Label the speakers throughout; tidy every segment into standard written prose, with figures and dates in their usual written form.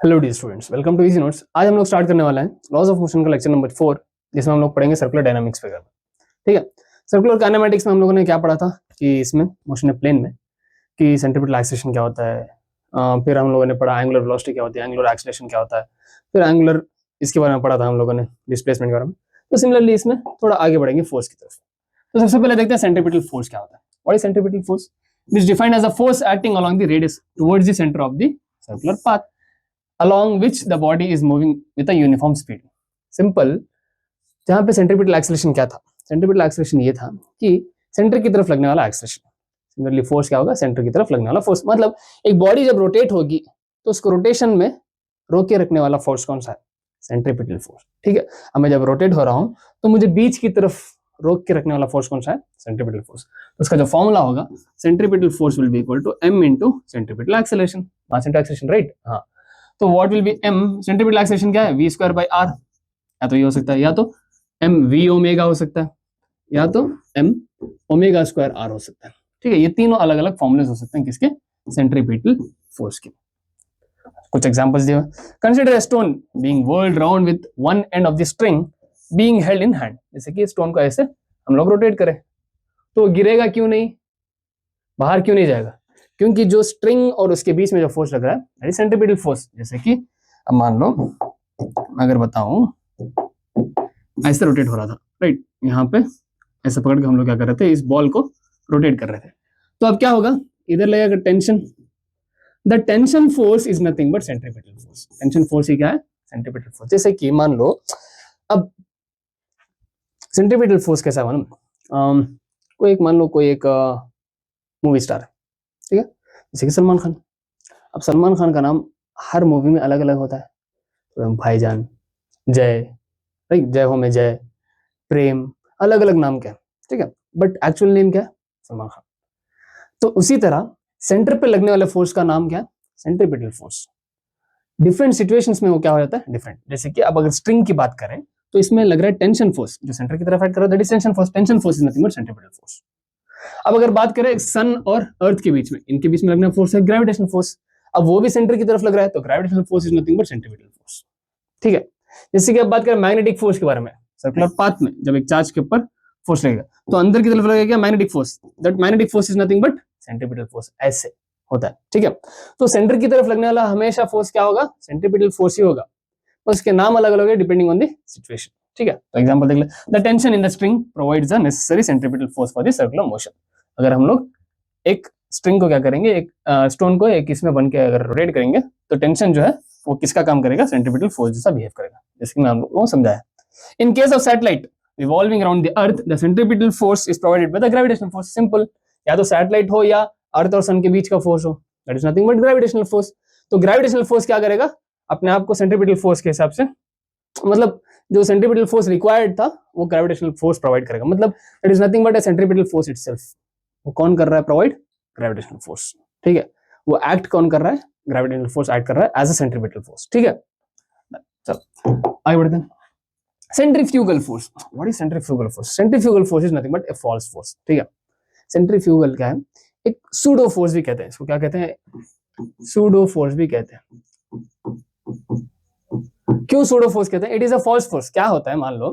Speaker 1: Hello dear students, welcome to easy notes. आज हम लोग स्टार्ट करने वाला है लॉज ऑफ मोशन का लेक्चर नंबर 4, जिसमें हम लोग पढ़ेंगे सर्कुलर डायनामिक्स वगैरह। ठीक है। सर्कुलर काइनेमेटिक्स में हम लोगों ने क्या पढ़ा था कि इसमें मोशन प्लेन में कि सेंट्रीपिटल एक्सेलरेशन क्या होता है, फिर हम लोगों ने पढ़ा एंगुलर वेलोसिटी क्या होती है, एंगुलर एक्सेलरेशन क्या होता है, फिर एंगुलर इसके बारे में पढ़ा था हम लोगों ने, डिस्प्लेसमेंट के बारे में। तो सिमिलरली इसमें थोड़ा आगे बढ़ेंगे फोर्स की तरफ। तो सबसे पहले देखते हैं सेंट्रीपिटल फोर्स क्या होता है। What is centripetal force? It is defined as a force acting along the radius towards the centre of the circular path along which the body is moving with a uniform speed. Simple। जहां पे centripetal acceleration क्या था? Centripetal acceleration ये था कि centre की तरफ लगने वाला एक्सेलरेशन। सिमिलरली फोर्स क्या होगा? सेंटर की तरफ लगने वाला फोर्स। मतलब एक बॉडी जब रोटेट होगी तो उसको रोटेशन में रोक के रखने वाला फोर्स कौन सा है? Centripetal force. ठीक है। अब मैं जब रोटेट हो रहा हूं तो मुझे बीच की तरफ रोक के रखने वाला फोर्स कौन सा है? Centripetal force. तो उसका जो फॉर्मूला होगा, centripetal force will be equal to m into centripetal acceleration, mass into acceleration, right? हाँ। तो what will be m? Centripetal acceleration क्या है? v square by r। या तो ये हो सकता है, या तो m v ओमेगा हो सकता है, या तो m ओमेगा स्क्वायर r हो सकता है। ठीक है। ये तीनों अलग अलग फॉर्मूलेस हो सकते हैं किसके? सेंट्रीपिटल फोर्स के। कुछ एग्जांपल्स दिए। Consider a stone being whirled round with one end of the string being held in hand. जैसे कि स्टोन को ऐसे हम लोग रोटेट करें तो गिरेगा क्यों नहीं, बाहर क्यों नहीं जाएगा? क्योंकि जो स्ट्रिंग और उसके बीच में जो फोर्स लग रहा है दैट इज सेंट्रीपिटल फोर्स। जैसे कि अब मान लो अगर बताऊं ऐसे रोटेट हो रहा था, राइट? यहाँ पे ऐसे पकड़ के हम लोग क्या कर रहे थे, इस बॉल को रोटेट कर रहे थे। तो अब क्या होगा? इधर लगेगा tension. The tension force is nothing but centripetal force. Tension force ही क्या है? Centripetal force. जैसे कि मान लो अब सेंट्रीपिटल फोर्स कैसा मालूम? कोई एक मान लो कोई एक मूवी स्टार है, ठीक है, जैसे कि सलमान खान। अब सलमान खान का नाम हर मूवी में अलग अलग होता है, तो भाईजान, जय, राइट? जय हो में जय, प्रेम, अलग अलग नाम क्या है, ठीक है, बट एक्चुअल नेम क्या है? सलमान खान। तो उसी तरह सेंटर पे लगने वाले फोर्स का नाम क्या है? Centripetal force. डिफरेंट सिचुएशंस में वो क्या हो जाता है? डिफरेंट। जैसे कि अब अगर स्ट्रिंग की बात करें तो इसमें लग रहा है टेंशन फोर्स, जो सेंटर की तरफ एक्ट कर रहा है that is tension force. Tension force is nothing but centripetal force. अब अगर बात करें सन और अर्थ के बीच में, इनके बीच में लगना फोर्स है ग्रेविटेशनल फोर्स। अब वो भी सेंटर की तरफ लग रहा है तो gravitational force is nothing but centripetal force. ठीक है। जैसे कि अब बात करें मैग्नेटिक फोर्स के बारे में, सर्कुलर पाथ में जब एक चार्ज के ऊपर फोर्स लगेगा तो अंदर की तरफ लगेगा magnetic force, that magnetic force is nothing but centripetal force. ऐसे होता है। ठीक है। तो सेंटर की तरफ लगने वाला हमेशा फोर्स क्या होगा? सेंट्रीपिटल फोर्स ही होगा। उसके नाम अलग अलग है डिपेंडिंग ऑन द सिचुएशन। ठीक है। तो एग्जांपल देख ले, the tension in the string provides the necessary centripetal force for the circular motion. अगर हम लोग एक स्ट्रिंग को क्या करेंगे, एक स्टोन को एक इसमें बन के अगर रोटेट करेंगे तो टेंशन जो है वो किसका काम करेगा? सेंट्रीपिटल फोर्स जैसा बिहेव करेगा, जैसे कि मैं आप लोगों को समझाया। In case of satellite revolving around the earth the centripetal force is provided by the gravitational force. Simple. या तो सैटेलाइट हो या अर्थ और सन के बीच का फोर्स हो, that is nothing but gravitational force. तो ग्रेविटेशनल फोर्स क्या करेगा? अपने आप को सेंट्रीपिटल फोर्स के हिसाब से, मतलब जो सेंट्रीपिटल फोर्स रिक्वायर्ड था वो ग्रेविटेशनल फोर्स प्रोवाइड करेगा। मतलब it is nothing but a centripetal force itself. वो कौन कर रहा है प्रोवाइड? Gravitational force. ठीक है। वो एक्ट कौन कर रहा है? ग्रेविटेशनल फोर्स एक्ट कर रहा है एज अ सेंट्रीपिटल फोर्स। ठीक है। चलो आगे बढ़ते हैं। Centrifugal force. What is centrifugal force? Centrifugal force is nothing but a false force. ठीक है। सेंट्रीफ्यूगल क्या है? एक सूडो फोर्स भी कहते हैं इसको। क्या कहते हैं? सूडो फोर्स भी कहते हैं। क्यों सूडो फोर्स कहते हैं? It is a false force. क्या होता है, मान लो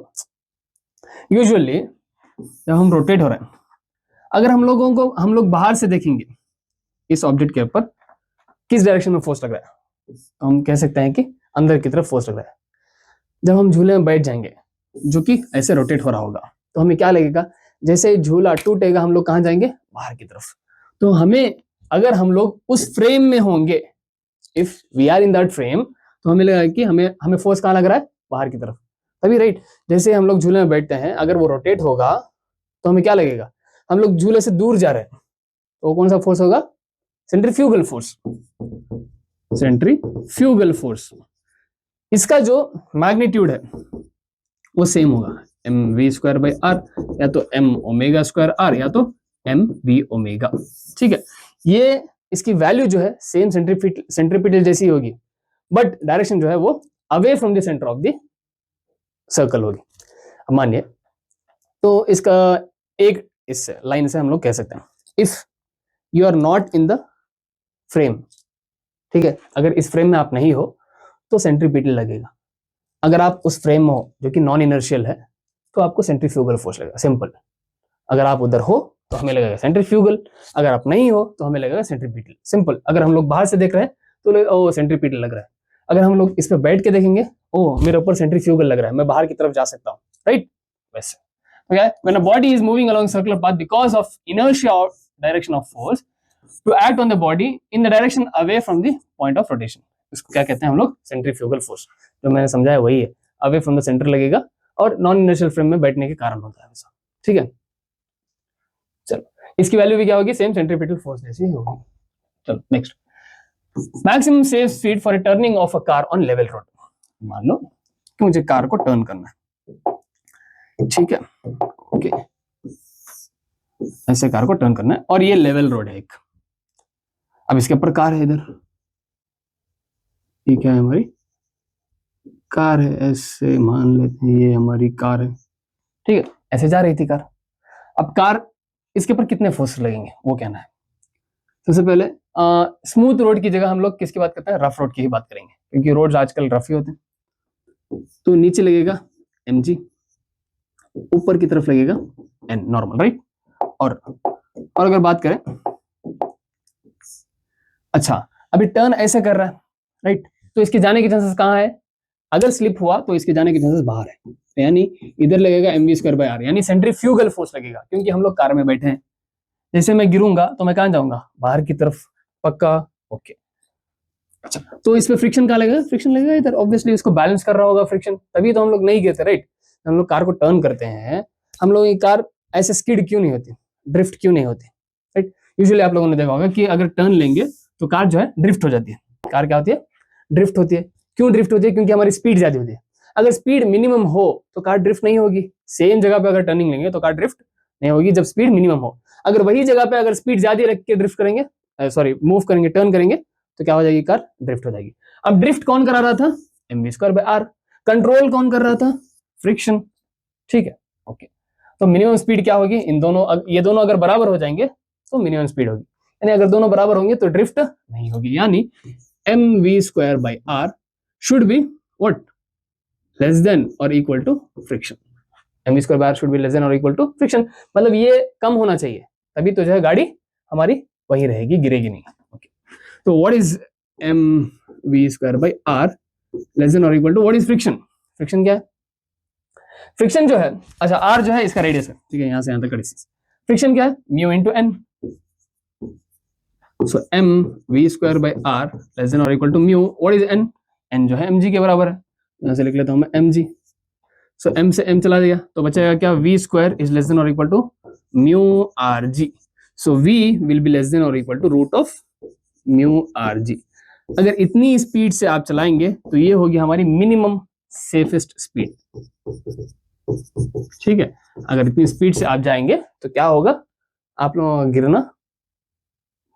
Speaker 1: यूजुअली जब हम रोटेट हो रहे हैं, अगर हम लोग बाहर से देखेंगे इस ऑब्जेक्ट के ऊपर किस डायरेक्शन में फोर्स लग रहा है, तो हम कह सकते हैं कि अंदर की तरफ फोर्स लग रहा है। जब हम झूले में बैठ जाएंगे जो कि ऐसे रोटेट हो रहा होगा तो हमें क्या लगेगा? जैसे झूला टूटेगा हम लोग कहां जाएंगे? बाहर की तरफ। तो हमें, अगर हम लोग उस फ्रेम में होंगे, if we are in that frame, तो हमें लगेगा कि हमें हमें फोर्स कहां लग रहा है? बाहर की तरफ। तभी राइट, जैसे हम लोग झूले में बैठते हैं, अगर वो रोटेट होगा तो हमें क्या लगेगा? हम लोग झूले से दूर जा रहे हैं, तो कौन सा फोर्स होगा? Centrifugal force. Centrifugal force. इसका जो मैग्नीट्यूड है वो सेम होगा, M V square by R, या तो एम ओमेगा स्क्वायर आर, या तो एम वी ओमेगा। ठीक है। ये इसकी वैल्यू जो है सेम सेंट्रीपिटल जैसी होगी, बट डायरेक्शन जो है वो away from the centre of the circle होगी। अब मानिए, तो इसका एक इस लाइन से हम लोग कह सकते हैं, if you are not in the frame, ठीक है, अगर इस फ्रेम में आप नहीं हो तो सेंट्रीपिटल लगेगा। अगर आप उस फ्रेम में हो जो कि नॉन इनर्शियल है तो आपको सेंट्रीफ्यूगल फोर्स लगेगा, सिंपल। अगर आप उधर हो तो हमें लगेगा सेंट्रीफ्यूगल, अगर आप नहीं हो तो हमें लगेगा सेंट्रीपिटल, सिंपल। अगर हम लोग बाहर से देख रहे हैं तो ओ सेंट्रीपिटल लग रहा है, अगर हम लोग इस पे बैठ के देखेंगे ओ मेरे ऊपर सेंट्रीफ्यूगल लग रहा है, मैं बाहर की तरफ जा सकता हूँ, राइट। वैसे okay, when a body is moving along circular path because of inertia or direction of force to act on the body in the direction away from the point of rotation, इसको क्या कहते हैं हम लोग, centrifugal force. जो मैंने समझाया वही है, अवे फ्रॉम द सेंटर लगेगा और नॉन इनर्शियल फ्रेम में बैठने के कारण होता है वैसा, ठीक है। चलो इसकी वैल्यू भी क्या होगी, सेम सेंट्रीपिटल फोर्स जैसी होगी। चलो next, maximum safe speed for turning of a car on level road. मान लो कि मुझे कार को टर्न करना है, ठीक है, ओके, ऐसे कार को टर्न करना है और ये लेवल रोड है एक। अब इसके ऊपर कार है, इधर ये क्या है, हमारी कार है, ऐसे मान लेते हैं ये हमारी कार है, ठीक है, ऐसे जा रही थी कार। अब कार, इसके ऊपर कितने फोर्स लगेंगे वो कहना है। सबसे पहले स्मूथ रोड की जगह हम लोग किसकी बात करते हैं, रफ रोड की ही बात करेंगे, क्योंकि रोड्स आजकल रफ ही होते हैं। तो नीचे लगेगा mg, ऊपर की तरफ लगेगा n नॉर्मल, राइट। और अगर बात करें, अच्छा अभी टर्न ऐसे कर रहा है, राइट, तो इसके जाने के चांसेस कहाँ है, अगर स्लिप हुआ तो इसके जाने के चांसेस बाहर है, तो यानी इधर लगेगा mv²/r, यानी सेंट्रीफ्यूगल फोर्स लगेगा, क्योंकि हम लोग कार में बैठे हैं। जैसे मैं गिरूंगा तो मैं कहां जाऊंगा, बाहर की तरफ, पक्का, ओके। अच्छा तो इस पे फ्रिक्शन कहाँ लगेगा, फ्रिक्शन लगेगा इधर, ऑब्वियसली इसको बैलेंस कर रहा होगा फ्रिक्शन, तभी तो हम लोग नहीं गिरते, राइट। हम लोग कार को टर्न करते हैं, हम लोग ये कार ऐसे स्किड क्यों नहीं होती, ड्रिफ्ट क्यों नहीं होती, राइट। यूजुअली आप लोगों ने देखा होगा कि अगर टर्न लेंगे तो कार जो है ड्रिफ्ट हो जाती है, कार क्या होती है, ड्रिफ्ट होती है। क्यों ड्रिफ्ट होती है, क्योंकि हमारी स्पीड ज्यादा होती है। अगर स्पीड मिनिमम हो तो कार ड्रिफ्ट नहीं होगी, सेम जगह पे अगर टर्निंग लेंगे तो कार ड्रिफ्ट नहीं होगी जब स्पीड मिनिमम हो। अगर वही जगह पे अगर स्पीड ज्यादा रख के ड्रिफ्ट करेंगे, सॉरी मूव करेंगे, टर्न करेंगे, तो क्या हो जाएगी, कार ड्रिफ्ट हो जाएगी। अब ड्रिफ्ट कौन करा रहा था, mv²/r, कंट्रोल कौन कर रहा था, फ्रिक्शन, ठीक है, ओके। तो मिनिमम स्पीड क्या होगी, इन दोनों, ये दोनों अगर बराबर हो जाएंगे तो मिनिमम स्पीड होगी, यानी अगर दोनों बराबर होंगे तो ड्रिफ्ट नहीं होगी, यानी mv²/r should be what, less than और equal to friction. mv²/r should be less than और इक्वल टू फ्रिक्शन, मतलब ये कम होना चाहिए, तभी तो जो है गाड़ी हमारी वहीं रहेगी, गिरेगी नहीं, ओके। तो what is mv²/r less than और equal to what is friction, friction क्या है, फ्रिक्शन जो है, अच्छा r जो है इसका रेडियस है, ठीक है, यहां से यहां तक का डिस्टेंस। फ्रिक्शन क्या है, mu into n, so mv²/r less than और equal to mu, what is n, n जो है mg के बराबर है, यहां से लिख लेता हूं मैं mg, सो m से m चला जाएगा तो बचेगा क्या, v² इज लेस देन और equal to mu rg, so v will be less than और equal to root of mu rg। अगर इतनी स्पीड से आप चलाएंगे तो ये होगी हमारी मिनिमम सेफेस्ट स्पीड, ठीक है। अगर इतनी स्पीड से आप जाएंगे तो क्या होगा, आप लोग गिरना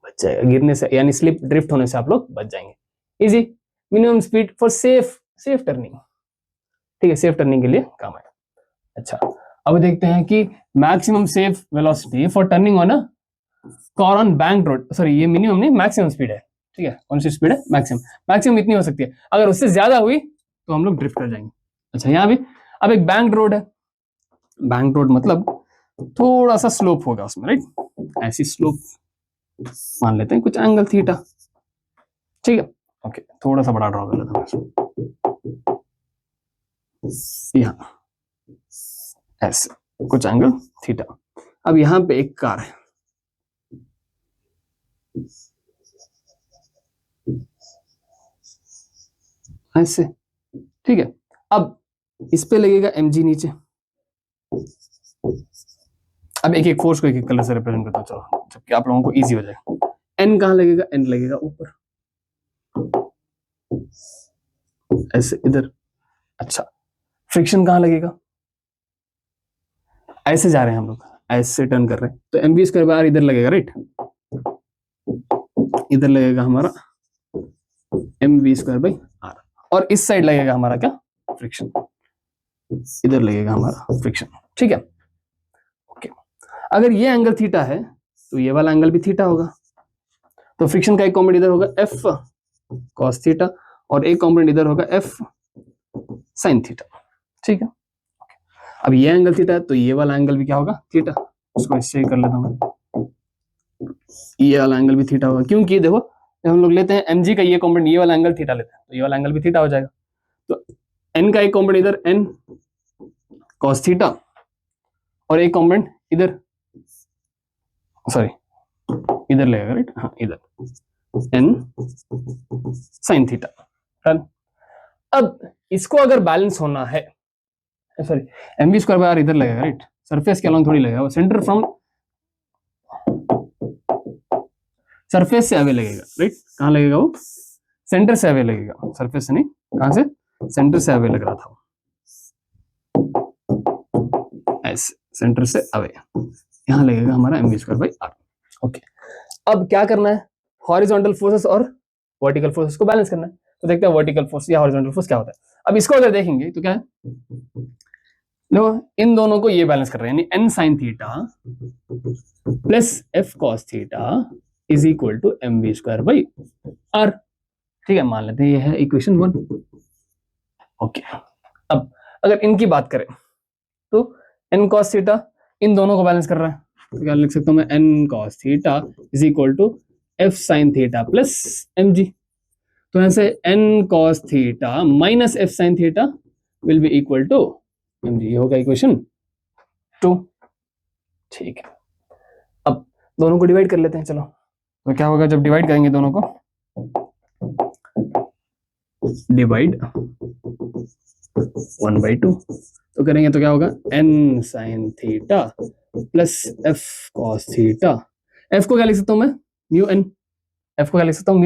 Speaker 1: बच जाएगा, गिरने से यानी स्लिप ड्रिफ्ट होने से आप लोग बच जाएंगे, easy. Minimum speed for safe turning, ठीक है, सेफ टर्निंग के लिए काम है। अच्छा अब देखते हैं कि maximum safe velocity for turning on a car on bank road, sorry ये मिनिमम नहीं मैक्सिमम स्पीड है, ठीक है, कौन सी स्पीड है, मैक्सिमम इतनी हो सकती है, अगर उससे ज्यादा हुई तो हम लोग ड्रिफ्ट कर जाएंगे। अच्छा यहाँ भी अब एक बैंक रोड है, बैंक रोड मतलब थोड़ा सा स्लोप होगा उसमें, राइट, ऐसी स्लोप मान लेते हैं कुछ एंगल थीटा, ठीक है, ओके, थोड़ा सा बड़ा ड्रॉ कर लेता हूं, यहाँ ऐसे कुछ एंगल थीटा। अब यहां पे एक कार है, ऐसे, ठीक है। अब इस पे लगेगा mg नीचे, अब एक एक फोर्स को एक एक कलर से रिप्रेजेंट करता हूं, चलो जबकि आप लोगों को इजी हो जाएगा। n कहां लगेगा, n लगेगा ऊपर, ऐसे इधर। अच्छा फ्रिक्शन कहां लगेगा, ऐसे जा रहे हैं हम लोग, ऐसे टर्न कर रहे हैं तो mv²/r इधर लगेगा, राइट, इधर लगेगा हमारा mv²/r, और इस साइड लगेगा हमारा क्या, फ्रिक्शन, इधर लगेगा हमारा फ्रिक्शन, ठीक है, ओके। अगर ये एंगल थीटा है तो ये वाला एंगल भी थीटा होगा, तो फ्रिक्शन का एक कॉम्पोनेंट इधर होगा f cos थीटा और एक कंपोनेंट इधर होगा एफ साइन थीटा, ठीक है। अब ये एंगल थीटा है तो ये वाला एंगल भी क्या होगा, थीटा। उसको इससे ही कर लेता हूँ, ये वाला एंगल भी थीटा होगा, क्योंकि देखो जब हम लोग लेते हैं mg का ये कंपोनेंट, ये वाला एंगल थीटा लेते हैं तो ये वाला एंगल भी थीटा हो जाएगा। तो n का एक कंपोनेंट इधर n cos थीटा और एक कंपोनेंट इधर, सॉरी इधर लगेगा, राइट, हाँ इधर n sin थीटा। अब इसको अगर बैलेंस होना है, sorry mv square by r इधर लगेगा, राइट, सरफेस के अलॉन्ग थोड़ी लगेगा, वो सेंटर फ्रॉम सरफेस से अवे लगेगा, राइट। कहाँ लगेगा वो, सेंटर से अवे लगेगा, सरफेस से नहीं, कहां से, सेंटर से अवे लग रहा था, ऐसे सेंटर से अवे यहां लगेगा हमारा mv square by r। Okay, अब क्या करना है, हॉरिजॉन्टल फोर्सेस और वर्टिकल फोर्सेस को बैलेंस करना है। तो देखते हैं वर्टिकल फोर्स या हॉरिजॉन्टल फोर्स क्या होता है। अब इसको अगर देखेंगे तो क्या है, देखो इन दोनों को ये बैलेंस कर रहे हैं, यानी n sin theta plus f cos theta is equal to mv square by r, ठीक है, मान लेते हैं ये है इक्वेशन 1। ओके, अब अगर इनकी बात करें तो n cos थीटा इन दोनों को बैलेंस कर रहा है, तो क्या लिख सकता हूं मैं, n cos theta is equal to f sin theta plus mg। तो यहां से n cos theta minus f sin theta will be equal to mg, ये होगा इक्वेशन 2, ठीक है। अब दोनों को डिवाइड कर लेते हैं, चलो। तो क्या होगा जब डिवाइड करेंगे दोनों को, डिवाइड 1/2 तो करेंगे तो क्या होगा, n sin theta plus f cos theta. f को क्या लिख सकता हूं मैं, म्यू n, f को क्या लिख सकता हूं,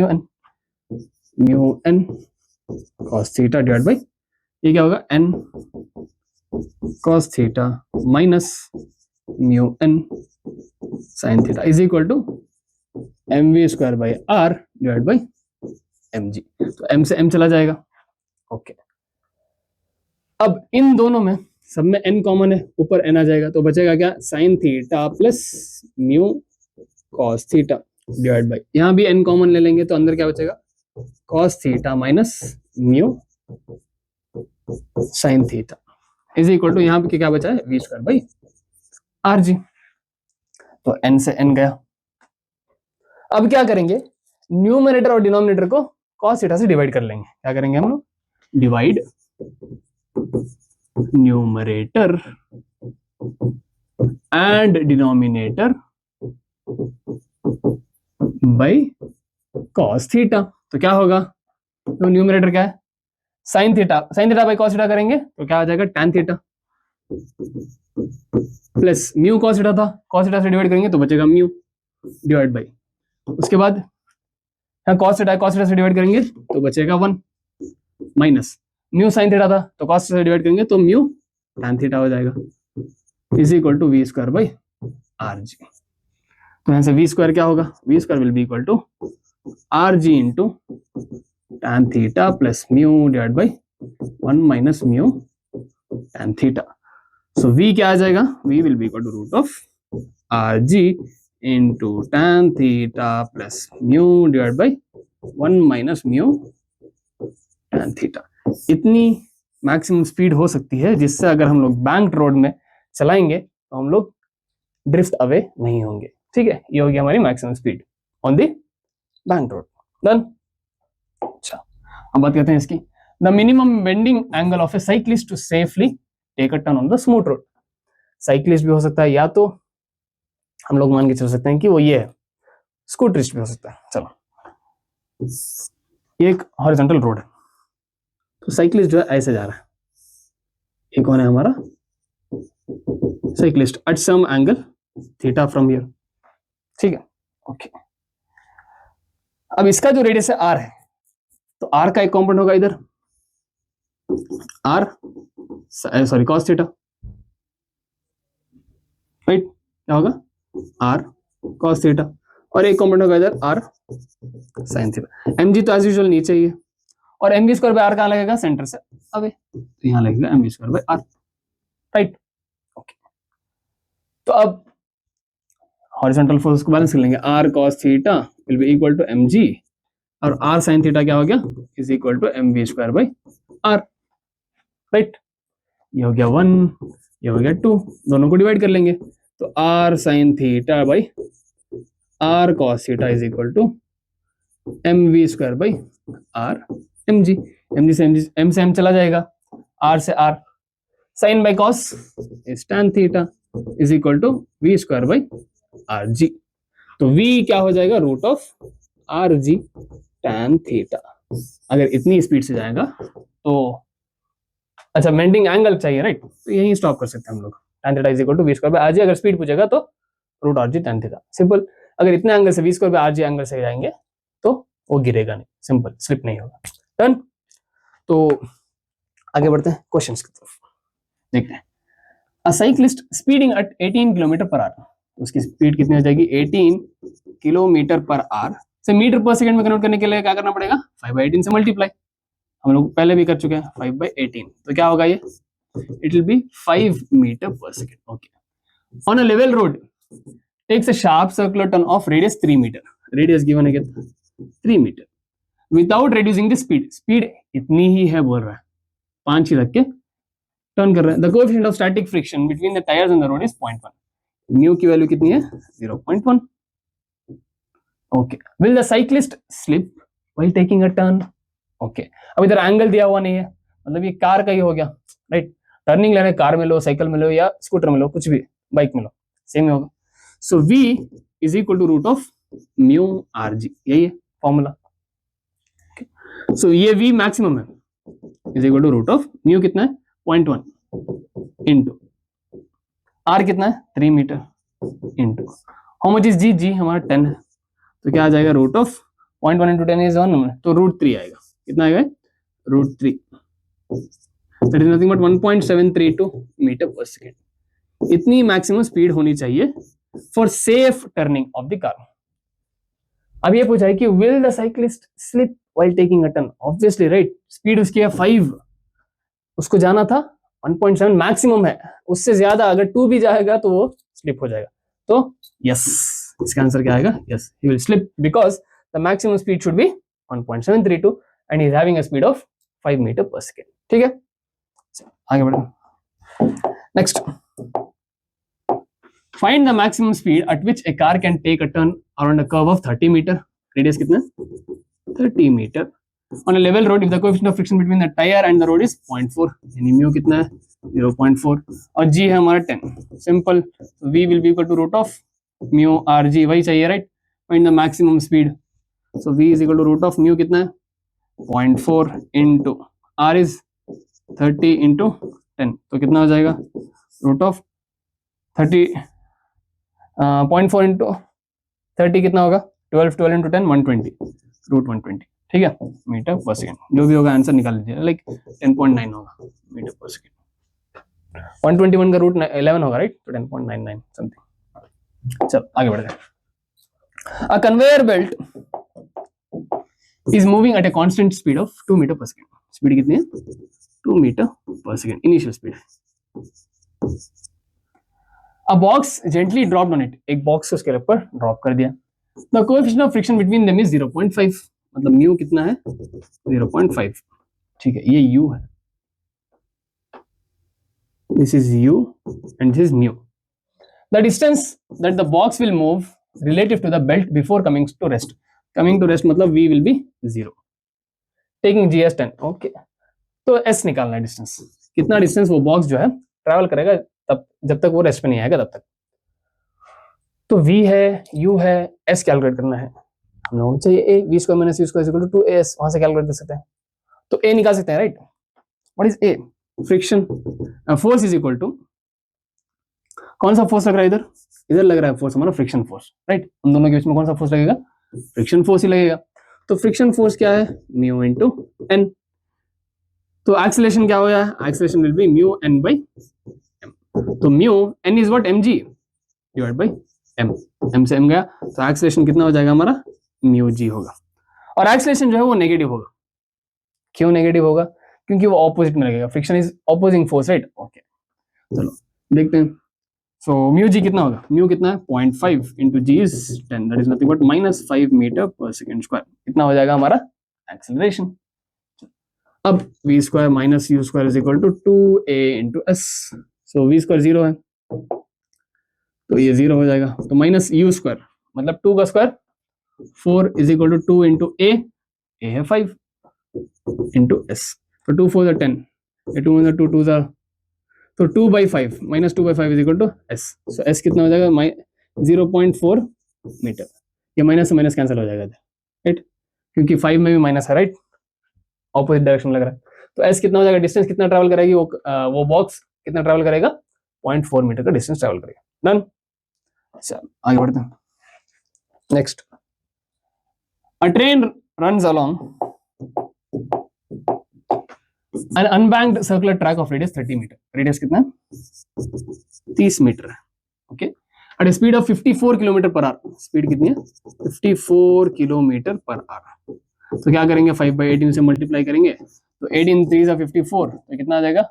Speaker 1: mu n cos theta divide by ये क्या होगा, n cos theta minus mu n sin theta is equal to mv square by r divide by mg। तो m से m चला जाएगा। ओके, अब इन दोनों में सब में n कॉमन है, ऊपर n आ जाएगा, तो बचेगा क्या, sin theta plus mu cos theta divide by, यहां भी n कॉमन ले लेंगे तो अंदर क्या बचेगा, cos theta minus mu sin theta is equal to यहां पे क्या बचा है, v square by are G. तो n से n गया। अब क्या करेंगे, न्यूमरेटर और डिनोमिनेटर को cos थीटा से डिवाइड कर लेंगे। क्या करेंगे हम लोग, divide numerator and denominator by cos theta. तो क्या होगा, तो न्यूमरेटर क्या है, sin theta, sin theta by cos theta करेंगे तो क्या आ जाएगा, tan theta plus mu cos theta था, cos थीटा से डिवाइड करेंगे तो बचेगा म्यू डिवाइड बाई, उसके बाद cos थीटा से डिवाइड करेंगे तो बचेगा 1 माइनस म्यू sin थीटा था तो cos से डिवाइड करेंगे तो म्यू tan थीटा हो जाएगा is equal to v square by are G. तो यहां से v स्क्वायर क्या होगा, v square will be equal to R G into tan theta plus mu divide by 1 minus mu tan theta. So v क्या आ जाएगा, v will be equal to root of R G into tan theta plus mu divide by 1 minus mu tan theta. इतनी maximum speed हो सकती है जिससे अगर हम लोग बैंक रोड में चलाएंगे तो हम लोग ड्रिफ्ट अवे नहीं होंगे, ठीक है। ये होगी हमारी maximum speed on the bank road. Done. अच्छा, अब बात करते हैं इसकी, the minimum bending angle of a cyclist to safely take a turn on the smooth road. Cyclist भी हो सकता है, या तो हम लोग मान के चल सकते हैं कि वो ये है, स्कूटरिस्ट भी हो सकता है। चलो, ये एक हॉरिजॉन्टल रोड है, तो साइक्लिस्ट जो है ऐसे जा रहा है, ये कौन है हमारा cyclist, at some angle theta from here, ठीक है। ओके, अब इसका जो रेडियस है r है, तो r का एक कॉम्पोनेंट होगा इधर r, sorry cos theta, right, क्या होगा r cos थीटा, और एक कॉम्पोनेंट होगा इधर r sin थीटा। mg तो एज यूजुअल नीचे ही है, और mv स्क्वायर बाय r कहां लगेगा, सेंटर से अवे, तो यहां लगेगा mv square by r, right. Okay, तो अब हॉरिजॉन्टल फोर्स को बैलेंस कर लेंगे, r cos theta will be equal to mg और r sin थीटा क्या हो गया is equal to mv square by r, right. ये हो गया 1, ये हो गया 2, दोनों को डिवाइड कर लेंगे तो r sin theta by r cos theta is equal to mv square by r mg, m से m चला जाएगा, r से r, sine by cos is tan theta is equal to v square by are G. तो v क्या हो जाएगा root of R G tan theta. अगर इतनी स्पीड से जाएगा तो अच्छा मेंटिंग एंगल चाहिए, राइट, तो यही स्टॉप कर सकते हैं हम लोग, tan theta is equal to v square by are G. अगर स्पीड पूछेगा तो root R G tan theta, simple. अगर इतने एंगल से v square by are G angle से जाएंगे तो वो गिरेगा नहीं, सिंपल, स्लिप नहीं होगा। डन। तो आगे बढ़ते हैं क्वेश्चंस की तरफ, देखते हैं। A cyclist speeding at 18 kilometre per hour, उसकी स्पीड कितनी हो जाएगी 18 किलोमीटर पर आवर से मीटर पर सेकंड में कन्वर्ट करने के लिए क्या करना पड़ेगा 5/18 से मल्टीप्लाई, हम लोग पहले भी कर चुके हैं 5/18, तो क्या होगा ये it will be 5 metre per second. Okay, on a level road takes a sharp circular turn of radius 3 metre, radius given है कितना 3 metre, without reducing the speed, speed इतनी ही है बोल रहा है, 5 ही रख के टर्न कर रहे हैं। The coefficient of static friction between the tyres and the road is 0.1, new की वैल्यू कितनी है 0.1। Okay, will the cyclist slip while taking a turn, okay, अब इधर एंगल दिया हुआ नहीं है, मतलब ये कार का ही हो गया, राइट, टर्निंग लेने कार में लो, साइकिल में लो या स्कूटर में लो, कुछ भी बाइक में लो, सेम ही होगा। So v is equal to root of mu R G, यही है फॉर्मूला। सो ये v मैक्सिमम है is equal to root of mu कितना है 0.1 इंटू आर कितना है 3 metre into how much is G, G हमारा 10 है, तो क्या आ जाएगा रूट ऑफ 0.1 इंटू 10 इज 1, तो रूट 3 आएगा, कितना आएगा root 3, that is nothing but 1.732 metre per second. इतनी मैक्सिमम स्पीड होनी चाहिए for safe turning of the car. अब ये पूछा है कि will the cyclist slip while taking a turn, obviously right, speed उसकी है 5, उसको जाना था 1.7 मैक्सिमम है, उससे ज्यादा अगर 2 भी जाएगा तो वो स्लिप हो जाएगा, तो यस इसका आंसर क्या आएगा, yes he will slip because the maximum speed should be 1.732 and he is having a speed of 5 metre per second. ठीक है, आगे बढ़ो। Next, find the maximum speed at which a car can take a turn around a curve of 30 metre, radius कितना 30 metre on a level road if the coefficient of friction between the tire and the road is 0.4, यानी mu कितना है 0.4 और g है हमारा 10, simple, v will be equal to root of mu R जी, वही चाहिए, right, find the maximum speed, so v is equal to root of mu कितना है 0.4 इंटू r is 30 इंटू 10, तो कितना हो जाएगा रूट ऑफ 30 0.4 इंटू 30 कितना होगा 12 इंटू 10 120, रूट 120, ठीक है, मीटर पर सेकेंड, जो भी होगा आंसर निकाल लीजिए, लाइक 10.9 होगा मीटर पर सेकेंड, 121 का रूट 11 होगा, राइट, तो 10.99 समथिंग। चल आगे बढ़ते हैं। A conveyor belt is moving at a constant speed of 2 metre per second, speed कितनी है 2 metre per second, initial speed. A box gently dropped on it, एक बॉक्स उसके ऊपर ड्रॉप कर दिया, the coefficient of friction between them is 0.5, मतलब mu कितना है 0.5, ठीक है, ये u है, this is u and this is mu. The distance that the box will move relative to the belt before coming to rest, coming to rest मतलब v will be 0, taking g as 10, okay, तो s निकालना है distance, कितना distance वो box जो है travel करेगा तब जब तक वो रेस्ट पे नहीं आएगा तब तक, तो v है u है, s कैलकुलेट करना है हम लोगों को चाहिए a, v square minus u square is equal to 2as, वहां से कैलकुलेट कर सकते हैं, तो a निकाल सकते हैं, right, what is a, friction, force is equal to, कौन सा फोर्स लग रहा है इधर, इधर लग रहा है फोर्स हमारा फ्रिक्शन फोर्स, राइट, उन दोनों के बीच में कौन सा फोर्स लगेगा फ्रिक्शन फोर्स ही लगेगा, तो फ्रिक्शन फोर्स क्या है म्यू इनटू n, तो एक्सेलरेशन क्या हो गया, acceleration will be mu n by m, तो mu n is what mg divide by m, m से m गया, तो एक्सेलरेशन कितना हो जाएगा हमारा म्यू g होगा, और एक्सेलरेशन जो है वो नेगेटिव होगा, क्यों नेगेटिव होगा, क्योंकि वो ऑपोजिट में लगेगा, friction is opposing force, right, okay, चलो देखते हैं। सो म्यू जी कितना होगा, म्यू कितना है 0.5 into ji is 10, that is nothing but -5 metre per second square. कितना हो जाएगा हमारा एक्सेलरेशन। अब v square minus u square is equal to 2a into S. So v square 0 है तो ये 0 हो जाएगा, तो माइनस यू स्क्वायर मतलब 2 का square 4 is equal to 2 into a है 5 इंटू एस। तो 2 4 10, ये 2 में 2 2 तो 2/5 minus 2/5 is equal to S. So S कितना हो जाएगा 0.4 मीटर। ये माइनस से माइनस कैंसिल हो जाएगा राइट, क्योंकि 5 में भी माइनस है राइट, ऑपोजिट डायरेक्शन लग रहा है। तो एस कितना हो जाएगा, डिस्टेंस कितना ट्रैवल करेगी वो बॉक्स कितना ट्रैवल करेगा 0.4 मीटर का डिस्टेंस ट्रैवल करेगा। डन, चल आगे बढ़ते हैं। Next, a train runs along an unbanked circular track of radius 30 metre. Radius कितना है 30 मीटर है, okay, at speed of 54 kilometre per hour. Speed कितनी है 54 किलोमीटर पर आवर। तो क्या करेंगे 5/18 से मल्टीप्लाई करेंगे, तो 18 3 जा 54, तो कितना आ जाएगा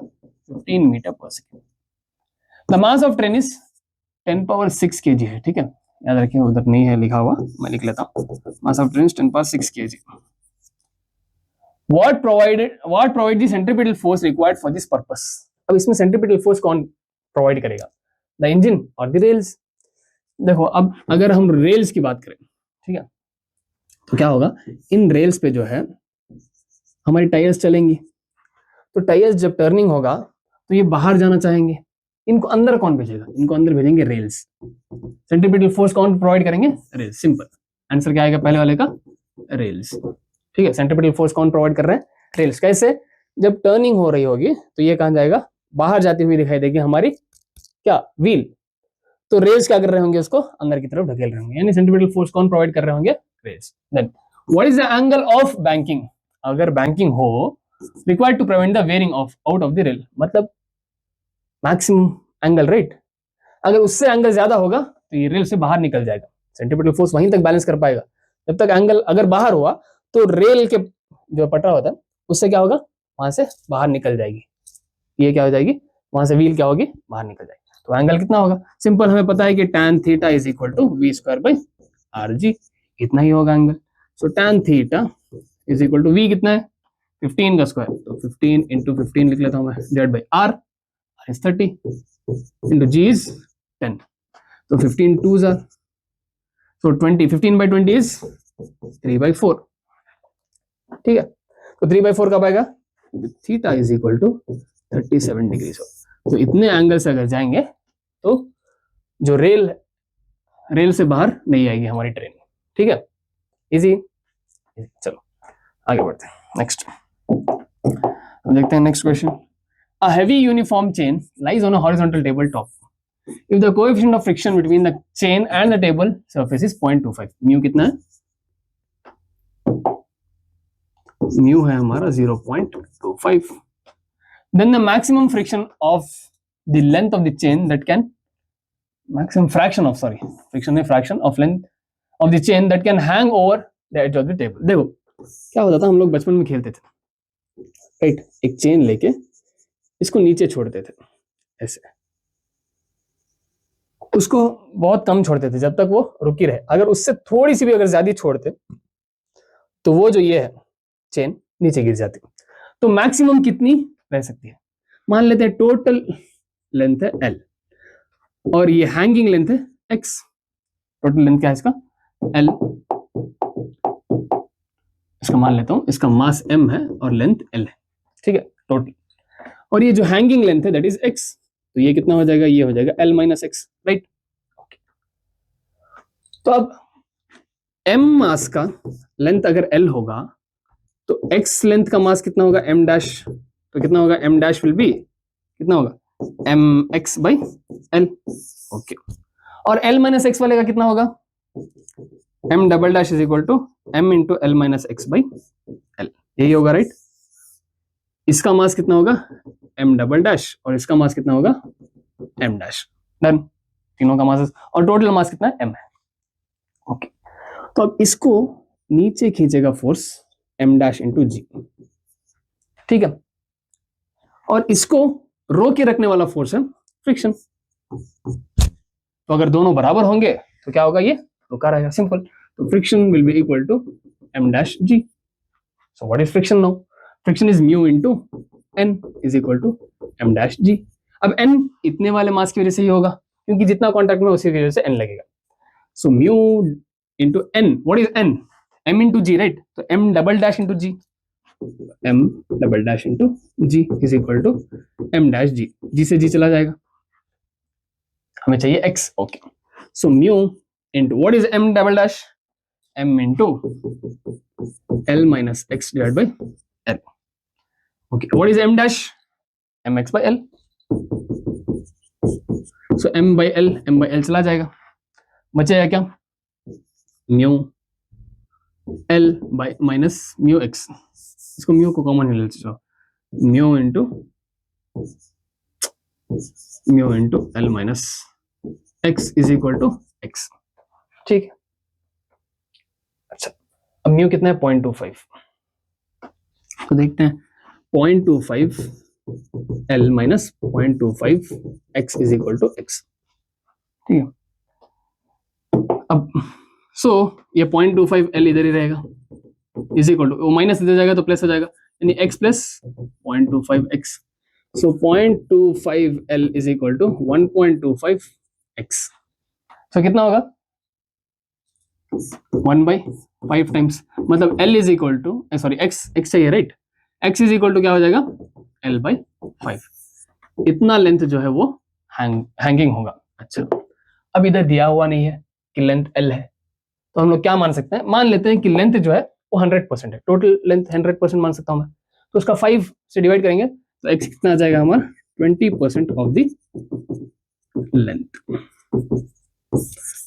Speaker 1: 15 metre per second. The mass of train is 10 power 6 kg है, ठीक है, याद रखिए उधर नहीं है लिखा हुआ, मैं लिख लेता हूँ। Mass of train 10 power 6 kg। What provide the centripetal force required for this purpose? अब इसमें centripetal force कौन प्रोवाइड करेगा, द इंजन और द रेल्स। देखो अब अगर हम रेल्स की बात करें, ठीक है, तो क्या होगा, इन रेल्स पे जो है हमारी टायर्स चलेंगी, तो टायर्स जब टर्निंग होगा तो ये बाहर जाना चाहेंगे, इनको अंदर कौन भेजेगा, इनको अंदर भेजेंगे रेल्स। सेंट्रीपिटल फोर्स कौन प्रोवाइड करेंगे, रेल्स। सिंपल आंसर क्या आएगा पहले वाले का, रेल्स। ठीक है, सेंट्रीपिटल फोर्स कौन प्रोवाइड कर रहे हैं, रेल्स। कैसे, जब टर्निंग हो रही होगी तो ये कहां जाएगा, बाहर जाती हुई दिखाई देगी हमारी क्या, व्हील, तो रेल्स क्या कर रहे होंगे, उसको अंदर की तरफ ढकेल रहे होंगे, यानी सेंट्रीपिटल फोर्स कौन प्रोवाइड कर रहे होंगे, rails. Then what is the angle of banking, अगर बैंकिंग हो required to prevent the wearing of out of the rail, मतलब मैक्सिमम एंगल राइट, अगर उससे एंगल ज्यादा होगा तो ये रेल से बाहर निकल जाएगा, सेंट्रीपिटल फोर्स वहीं तक बैलेंस कर पाएगा। जब तक एंगल अगर बाहर हुआ तो रेल के जो पटरा होता है उससे क्या होगा, वहां से बाहर निकल जाएगी, ये क्या हो जाएगी, वहां से व्हील क्या होगी, बाहर निकल जाएगी। तो एंगल कितना होगा, सिंपल हमें पता है कि tan theta is equal to v square by are g, इतना ही होगा angle. So tan theta is equal to v कितना है 15 का स्क्वायर, तो 15 इंटू 15 लिख लेता हूं मैं, divide by r is 30 into ji is 10, तो 15 2s are, so 20, 15/20 is 3/4, ठीक है, तो 3/4 कब आएगा, theta is equal to 37 degree. तो इतने एंगल से अगर जाएंगे तो जो रेल से बाहर नहीं आएगी हमारी ट्रेन, ठीक है, इजी। चलो आगे बढ़ते हैं, नेक्स्ट देखते हैं next question. A heavy uniform chain lies on a horizontal table top if the coefficient of friction between the chain and the table surface is 0.25, mu कितना है, mu है हमारा 0.25, then the maximum friction of the length of the chain that can maximum fraction of sorry friction है fraction of length of the chain that can hang over the edge of the table। देखो क्या होता था, हम लोग बचपन में खेलते थे राइट, एक चेन लेके इसको नीचे छोड़ते थे ऐसे, उसको बहुत कम छोड़ते थे जब तक वो रुकी रहे, अगर उससे थोड़ी सी भी अगर ज्यादा छोड़ते तो वो जो ये है चेन नीचे गिर जाती। तो मैक्सिमम कितनी रह सकती है, मान लेते हैं टोटल लेंथ है L और ये हैंगिंग लेंथ है X, टोटल लेंथ क्या है इसका L, इसका मान लेता हूं, इसका मास M है और लेंथ L है, ठीक है टोटल, और ये जो हैंगिंग लेंथ है दैट इज X, तो ये कितना हो जाएगा, ये हो जाएगा L माइनस X राइट। तो अब M मास का लेंथ अगर L होगा तो X लेंथ का मास कितना होगा M डैश, तो कितना होगा M डैश विल बी कितना होगा mx बाई L, ओके, और L माइनस एक्स वाले का कितना होगा M double dash is equal to M into L minus x by L, यही होगा राइट। इसका मास कितना होगा M डबल डैश और इसका मास कितना होगा M डैश, डन, तीनों का मास और टोटल मास कितना है M है, ओके। तो अब इसको नीचे खींचेगा फोर्स M डैश इंटू जी, ठीक है, और इसको रो के रखने वाला फोर्स है फ्रिक्शन, तो अगर दोनों बराबर होंगे तो क्या होगा, ये रुका रहेगा, सिंपल। तो friction will be equal to m dash g. So what is friction now? Friction is mu into n is equal to m dash g. अब n इतने वाले मास की वजह से ही होगा, क्योंकि जितना कांटेक्ट में उसी की वजह से n लगेगा. So mu into n, what is n? m into g, right? तो m double dash into g, m double dash into g is equal to m dash g. g से g चला जाएगा, हमें चाहिए x. Okay. So mu into what is m double dash? m into L minus x divided by L. Okay, what is m dash? mx by L. So m by L चला जाएगा, बचेगा क्या, mu L by minus mu x. इसको mu को common ले लो, mu into L minus x is equal to x. ठीक है. अच्छा, अब म्यू कितना है, 0.25. तो देखते हैं 0.25 L minus 0.25 x is equal to x. ठीक है. अब ये 0.25 L इधर ही रहेगा, इज इक्वल टू, माइनस इधर जाएगा तो प्लस हो जाएगा, यानी x plus 0.25 x. So 0.25 L is equal to 1.25 x. So कितना होगा, 1/5 टाइम्स, मतलब L is equal to, sorry x चाहिए, right. x is equal to क्या हो जाएगा, L/5. इतना लेंथ जो है वो हैंगिंग होगा. अच्छा, अब इधर दिया हुआ नहीं है कि लेंथ L है, तो हम लोग क्या मान सकते हैं, मान लेते हैं कि लेंथ जो है वो 100% है, टोटल लेंथ 100% मान सकता हूं मैं. तो उसका 5 से डिवाइड करेंगे तो x कितना आ जाएगा हमारा, 20% of the length.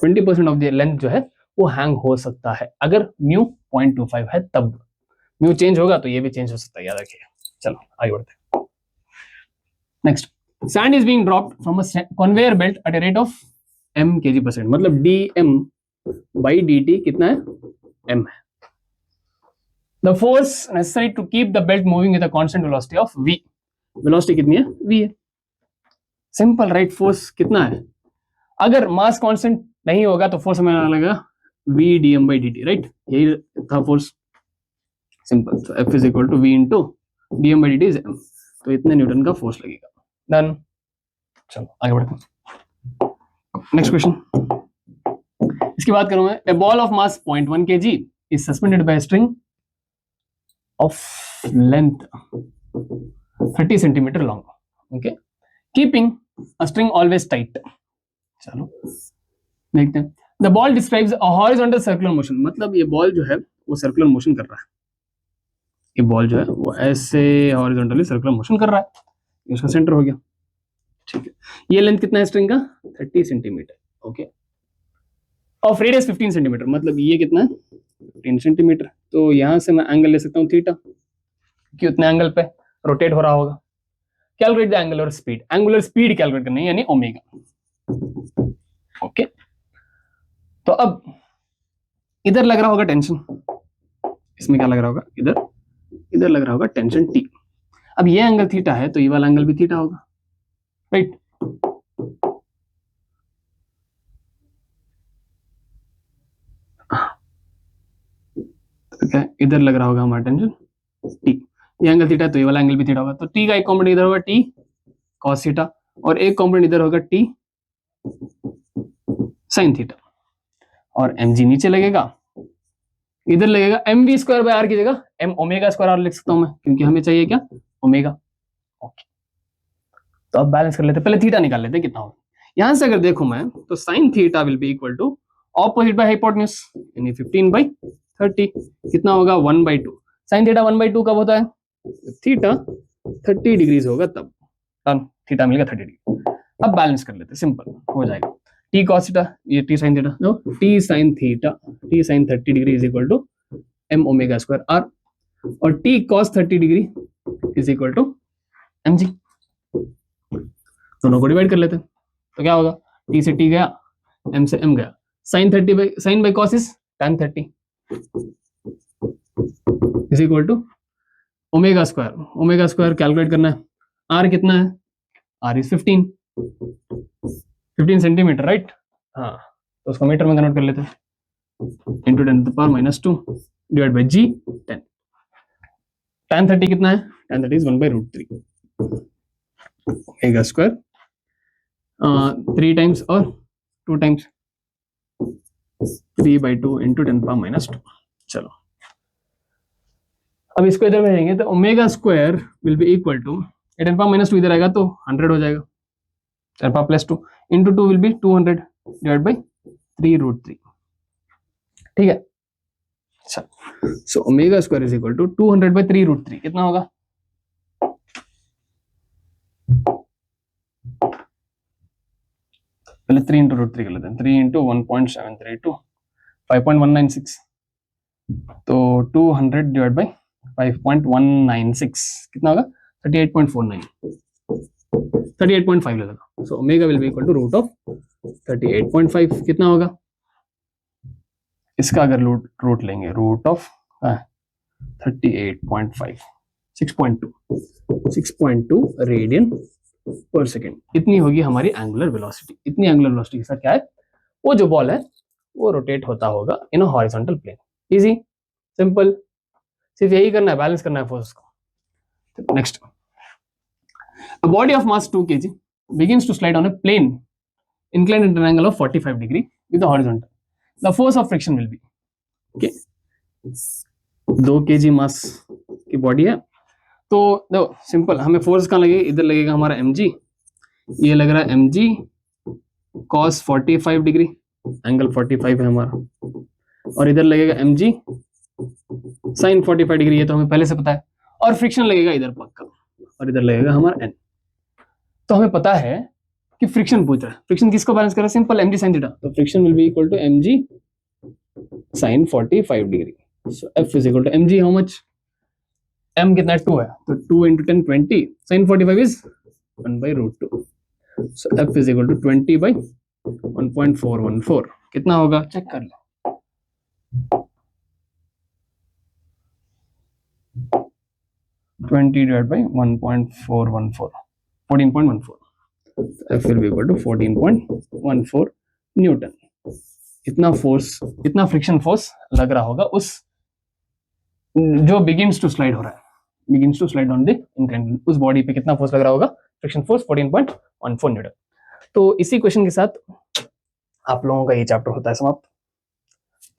Speaker 1: 20% of the length जो है वो हैंग हो सकता है अगर म्यू 0.25 है तब. म्यू चेंज होगा तो ये भी चेंज हो सकता है, याद रखिए. चलो आगे बढ़ते हैं. Next, sand is being dropped from a conveyor belt at a rate of m kg/s. मतलब dm by dt कितना है, m है. The force necessary to keep the belt moving with a constant velocity of v. Velocity कितनी है, v है. Simple, right. Force कितना है, अगर मास कांस्टेंट नहीं होगा तो फोर्स हमें लगेगा v dm by dt, right. यही था फोर्स, सिंपल. तो F is equal to v into dm by dt is m. तो इतने न्यूटन का फोर्स लगेगा. डन. चलो आगे बढ़ते हैं. नेक्स्ट क्वेश्चन, इसकी बात करूं मैं. A ball of mass 0.1 kg is suspended by string of length 30 centimetre long. Okay, keeping a string always tight. चलो देखते हैं. The ball describes a horizontal circular motion. मतलब ये बॉल जो है वो सर्कुलर मोशन कर रहा है, ये बॉल जो है वो ऐसे हॉरिजॉन्टली सर्कुलर मोशन कर रहा है. इसका सेंटर हो गया, ठीक है. ये लेंथ कितना है स्ट्रिंग का, 30 centimetre. Okay, of radius 15 centimetre. मतलब ये कितना है, 15 सेंटीमीटर. तो यहां से मैं एंगल ले सकता हूँ थीटा, कि उतने एंगल पे रोटेट हो रहा होगा. Calculate the angular speed. Angular speed calculate करनी है, यानी ओमेगा. ओके, तो अब इधर लग रहा होगा टेंशन, इसमें क्या लग रहा होगा, इधर लग रहा होगा टेंशन T. अब ये एंगल थीटा है तो ये वाला एंगल भी थीटा होगा, राइट. तो इधर लग रहा होगा हमारा टेंशन T. ये एंगल थीटा तो ये वाला एंगल भी थीटा होगा. तो T का एक कॉम्पोनेंट इधर होगा T cos थीटा, और एक कॉम्पोनेंट इधर होगा T sin थीटा, और mg नीचे लगेगा, इधर लगेगा mv स्क्वायर बाय r की जगह m ओमेगा स्क्वायर r लिख सकता हूं मैं, क्योंकि हमें चाहिए क्या, ओमेगा. ओके, तो अब बैलेंस कर लेते हैं. पहले थीटा निकाल लेते हैं कितना होगा. यहां से अगर देखो मैं तो sin theta will be equal to opposite by hypotenuse, यानी 15/30. कितना होगा, 1/2. sin थीटा 1/2 कब होता है, थीटा 30 डिग्रीज होगा तब. डन, थीटा मिल गया 30 डिग्री. अब बैलेंस कर लेते हैं, सिंपल हो जाएगा. t cos थीटा, ये t sin theta, no, t sin theta, t sin 30 degree is equal to m omega square r, और t cos 30 degree is equal to mg. दोनों को डिवाइड कर लेते हैं तो क्या होगा, t से t गया, m से m गया. sin by cos is tan 30 is equal to omega square. Omega square calculate करना है, r कितना है, r इज 15 सेंटीमीटर, राइट. हाँ, तो उसको मीटर में कन्वर्ट कर लेते हैं, into 10⁻⁻2 divide by g 10। tan 30 कितना है? tan 30 is 1/√3 omega square 3 times और 2 टाइम्स 3/2 इंटू 10⁻²। चलो अब इसको इधर भेजेंगे तो omega square will be equal to 10⁻² इधर आएगा तो 100 हो जाएगा, 10⁻+2 into 2 will be 200 divide by 3√3। ठीक है, अच्छा so omega square is equal to 200/3√3 कितना होगा? पहले 3 इंटू √3 कर लेते हैं, 3 इंटू 1.732 5.196, तो 200 डिवाइड बाई 5.196 कितना होगा? 38.49 38.5 लगेगा। So omega will be equal to root of 38.5 कितना होगा? इसका अगर रूट लेंगे root of 38.5 6.2 radian per second, इतनी होगी हमारी एंगुलर वेलोसिटी। इतनी एंगुलर वेलोसिटी के साथ क्या है, वो जो बॉल है वो रोटेट होता होगा in a horizontal plane. Easy simple, सिर्फ यही करना है, बैलेंस करना है फोर्स को। Next, a body of mass 2 kg begins to slide on a plane inclined at an angle of 45 degree with the horizontal. The force of friction will be, okay, 2 kg मास की body है, तो देखो simple, हमें force कहाँ लगेगा? इधर लगेगा हमारा mg, ये लग रहा है mg cos 45 डिग्री, एंगल 45 है हमारा, और इधर लगेगा mg sin 45 डिग्री, ये तो हमें पहले से पता है, और फ्रिक्शन लगेगा इधर पक्का, और इधर लगेगा हमारा n। तो हमें पता है कि फ्रिक्शन पूछ रहा है, फ्रिक्शन किसको बैलेंस कर रहा है? सिंपल mg sin थीटा, तो friction will be equal to mg sin 45 degree. So f is equal to mg how much? m कितना है? 2 है, तो 2 into 10 20, sin 45 is 1/√2, so f is equal to 20/1.414 कितना होगा? चेक कर लो, 20 divided by 1.414 14.14, F will be equal to 14.14 Newton. इतना force, इतना फ्रिक्शन फोर्स लग रहा होगा उस जो बिगिंस टू स्लाइड हो रहा है, begins to slide on the inclined, उस बॉडी पे कितना फोर्स लग रहा होगा? Friction force 14.14 newton. तो इसी क्वेश्चन के साथ आप लोगों का ये चैप्टर होता है समाप्त।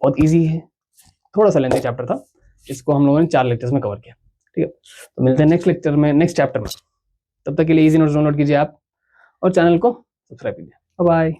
Speaker 1: बहुत इजी है, थोड़ा सा लेंथी चैप्टर था, इसको हम लोगों ने 4 लेक्चर्स में कवर किया। ठीक है, तो मिलते हैं नेक्स्ट लेक्चर में, नेक्स्ट चैप्टर में। तब तक के लिए इजी नोट्स डाउनलोड कीजिए आप, और चैनल को सब्सक्राइब कीजिए। Bye bye.